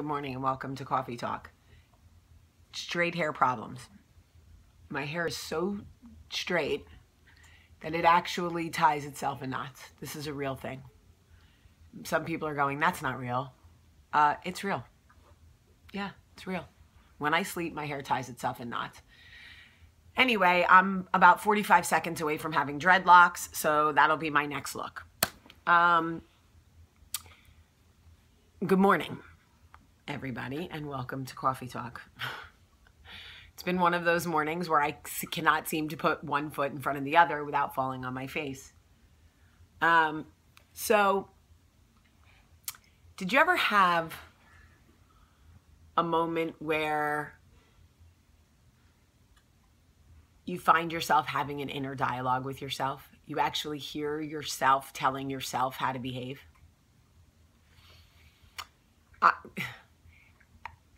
Good morning and welcome to Coffee Talk. Straight hair problems. My hair is so straight that it actually ties itself in knots. This is a real thing. Some people are going, that's not real. It's real. Yeah, it's real. When I sleep, my hair ties itself in knots. Anyway, I'm about 45 seconds away from having dreadlocks, so that'll be my next look. Good morning, everybody, and welcome to Coffee Talk. It's been one of those mornings where I cannot seem to put one foot in front of the other without falling on my face. So, did you ever have a moment where you find yourself having an inner dialogue with yourself? You actually hear yourself telling yourself how to behave?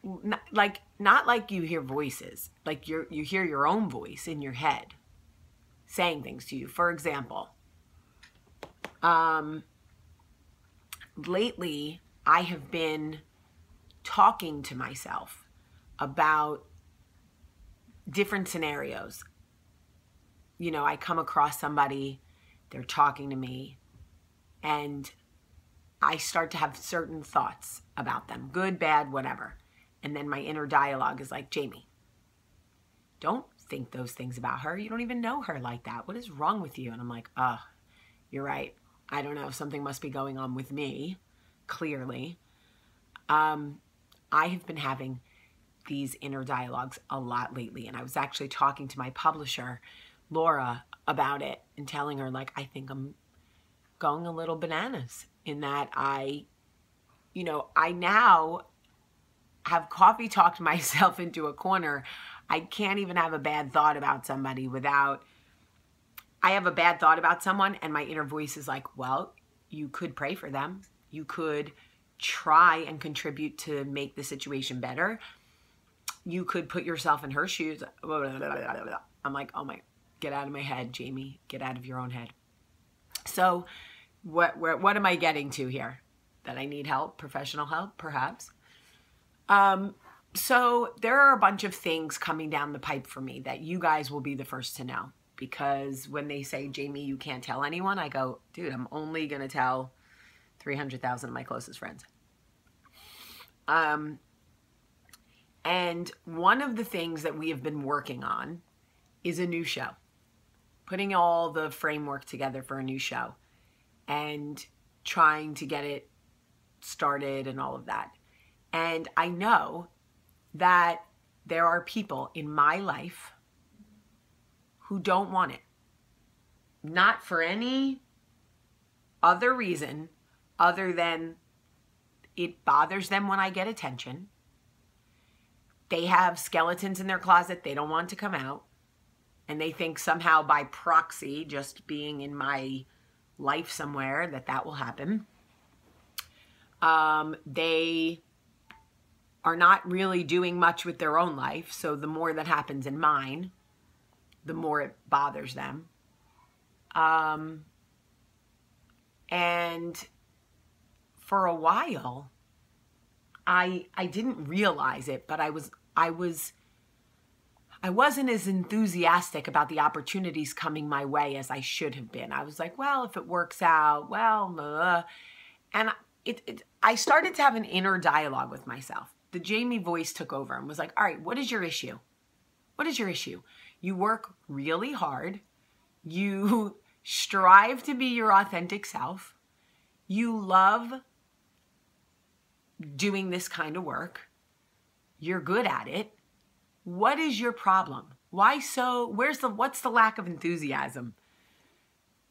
Not like you hear voices, like you hear your own voice in your head saying things to you. For example, lately I have been talking to myself about different scenarios. You know, I come across somebody, they're talking to me, and I start to have certain thoughts about them, good, bad, whatever. And then my inner dialogue is like, Jamie, don't think those things about her. You don't even know her like that. What is wrong with you? And I'm like, you're right. I don't know. Something must be going on with me, clearly. I have been having these inner dialogues a lot lately. And I was actually talking to my publisher, Laura, about it and telling her, like, I think I'm going a little bananas in that I now have coffee talked myself into a corner. I can't even have a bad thought about somebody without, I have a bad thought about someone and my inner voice is like, well, you could pray for them. You could try and contribute to make the situation better. You could put yourself in her shoes. I'm like, oh my, get out of my head, Jamie. Get out of your own head. So what am I getting to here? That I need help, professional help, perhaps. So there are a bunch of things coming down the pipe for me that you guys will be the first to know. Because when they say, Jamie, you can't tell anyone, I go, dude, I'm only going to tell 300,000 of my closest friends. And one of the things that we have been working on is a new show. Putting all the framework together for a new show. And trying to get it started and all of that. And I know that there are people in my life who don't want it. Not for any other reason other than it bothers them when I get attention. They have skeletons in their closet they don't want to come out. And they think somehow by proxy, just being in my life somewhere, that will happen. They are not really doing much with their own life, so the more that happens in mine, the more it bothers them. And for a while, I didn't realize it, but I wasn't as enthusiastic about the opportunities coming my way as I should have been. I was like, well, if it works out, well, and I started to have an inner dialogue with myself. The Jamie voice took over and was like, all right, what is your issue? What is your issue? You work really hard. You strive to be your authentic self. You love doing this kind of work. You're good at it. What is your problem? Why so? What's the lack of enthusiasm?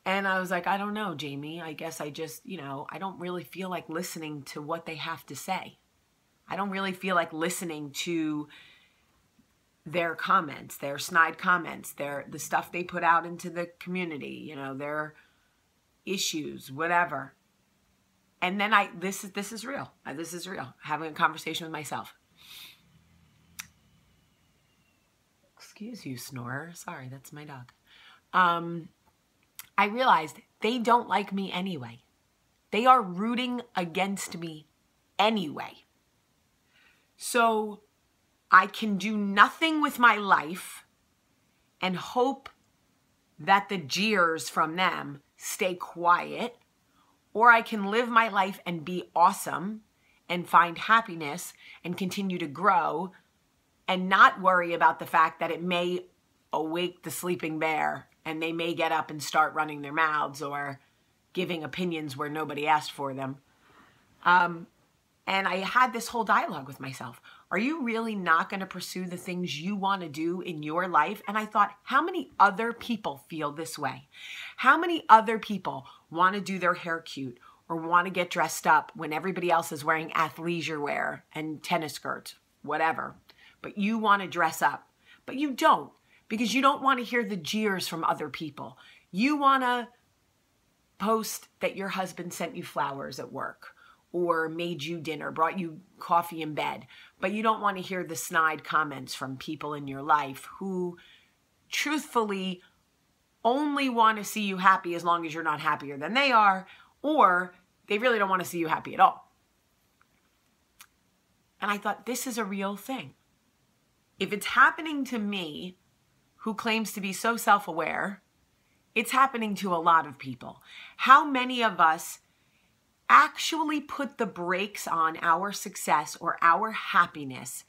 And I was like, I don't know, Jamie. I guess I just, I don't really feel like listening to what they have to say. I don't really feel like listening to their comments, their snide comments, the stuff they put out into the community, their issues, whatever. And then this is real. This is real. Having a conversation with myself. Excuse you, snorer. Sorry, that's my dog. I realized they don't like me anyway. They are rooting against me anyway. So I can do nothing with my life and hope that the jeers from them stay quiet, or I can live my life and be awesome and find happiness and continue to grow and not worry about the fact that it may awake the sleeping bear and they may get up and start running their mouths or giving opinions where nobody asked for them. And I had this whole dialogue with myself. Are you really not going to pursue the things you want to do in your life? And I thought, how many other people feel this way? How many other people want to do their hair cute or want to get dressed up when everybody else is wearing athleisure wear and tennis skirts, whatever, but you want to dress up, but you don't, because you don't want to hear the jeers from other people. You want to post that your husband sent you flowers at work or made you dinner, brought you coffee in bed, but you don't want to hear the snide comments from people in your life who truthfully only want to see you happy as long as you're not happier than they are, or they really don't want to see you happy at all. And I thought, this is a real thing. If it's happening to me, who claims to be so self-aware, it's happening to a lot of people. How many of us actually put the brakes on our success or our happiness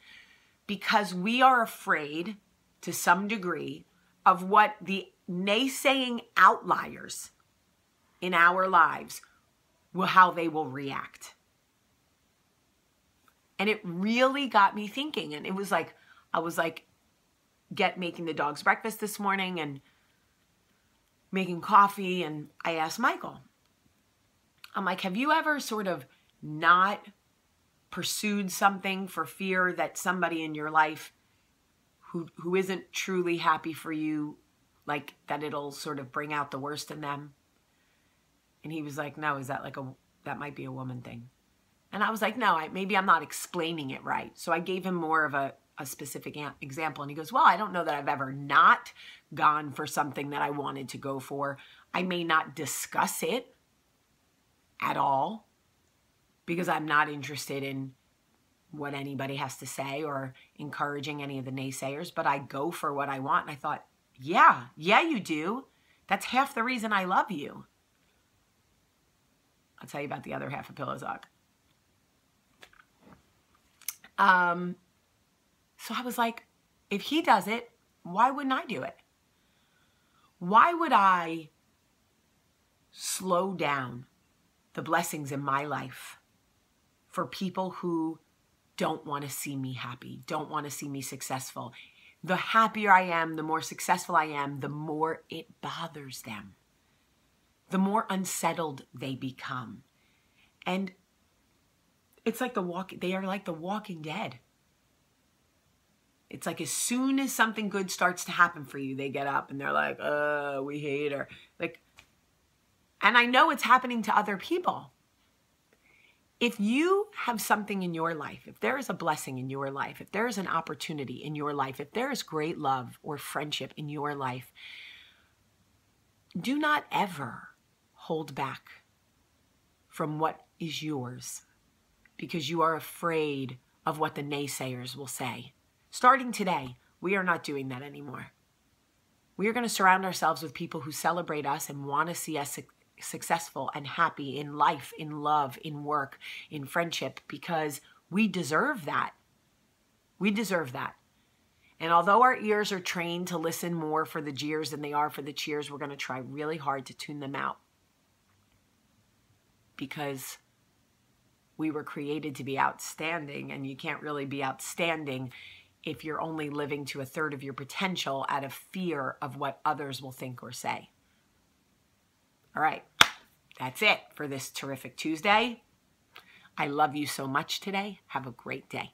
because we are afraid, to some degree, of what the naysaying outliers in our lives how they will react? And it really got me thinking. And it was like, I was like, making the dogs breakfast this morning and making coffee. And I asked Michael, I'm like, have you ever sort of not pursued something for fear that somebody in your life who isn't truly happy for you, like that it'll sort of bring out the worst in them? And he was like, no, is that that might be a woman thing? And I was like, no, maybe I'm not explaining it right. So I gave him more of a specific example. And he goes, well, I don't know that I've ever not gone for something that I wanted to go for. I may not discuss it at all because I'm not interested in what anybody has to say or encouraging any of the naysayers, but I go for what I want. And I thought, yeah, you do. That's half the reason I love you. I'll tell you about the other half of Pillow Talk. So I was like, if he does it, why wouldn't I do it? Why would I slow down the blessings in my life for people who don't want to see me happy, don't want to see me successful? The happier I am, the more successful I am, the more it bothers them, the more unsettled they become. And it's like they are like the Walking Dead. It's like as soon as something good starts to happen for you, they get up and they're like, we hate her. And I know it's happening to other people. If you have something in your life, if there is a blessing in your life, if there is an opportunity in your life, if there is great love or friendship in your life, do not ever hold back from what is yours because you are afraid of what the naysayers will say. Starting today, we are not doing that anymore. We are going to surround ourselves with people who celebrate us and want to see us successful and happy in life, in love, in work, in friendship, because we deserve that. We deserve that. And although our ears are trained to listen more for the jeers than they are for the cheers, we're going to try really hard to tune them out. Because we were created to be outstanding, and you can't really be outstanding if you're only living to a third of your potential out of fear of what others will think or say. All right, that's it for this terrific Tuesday. I love you so much today. Have a great day.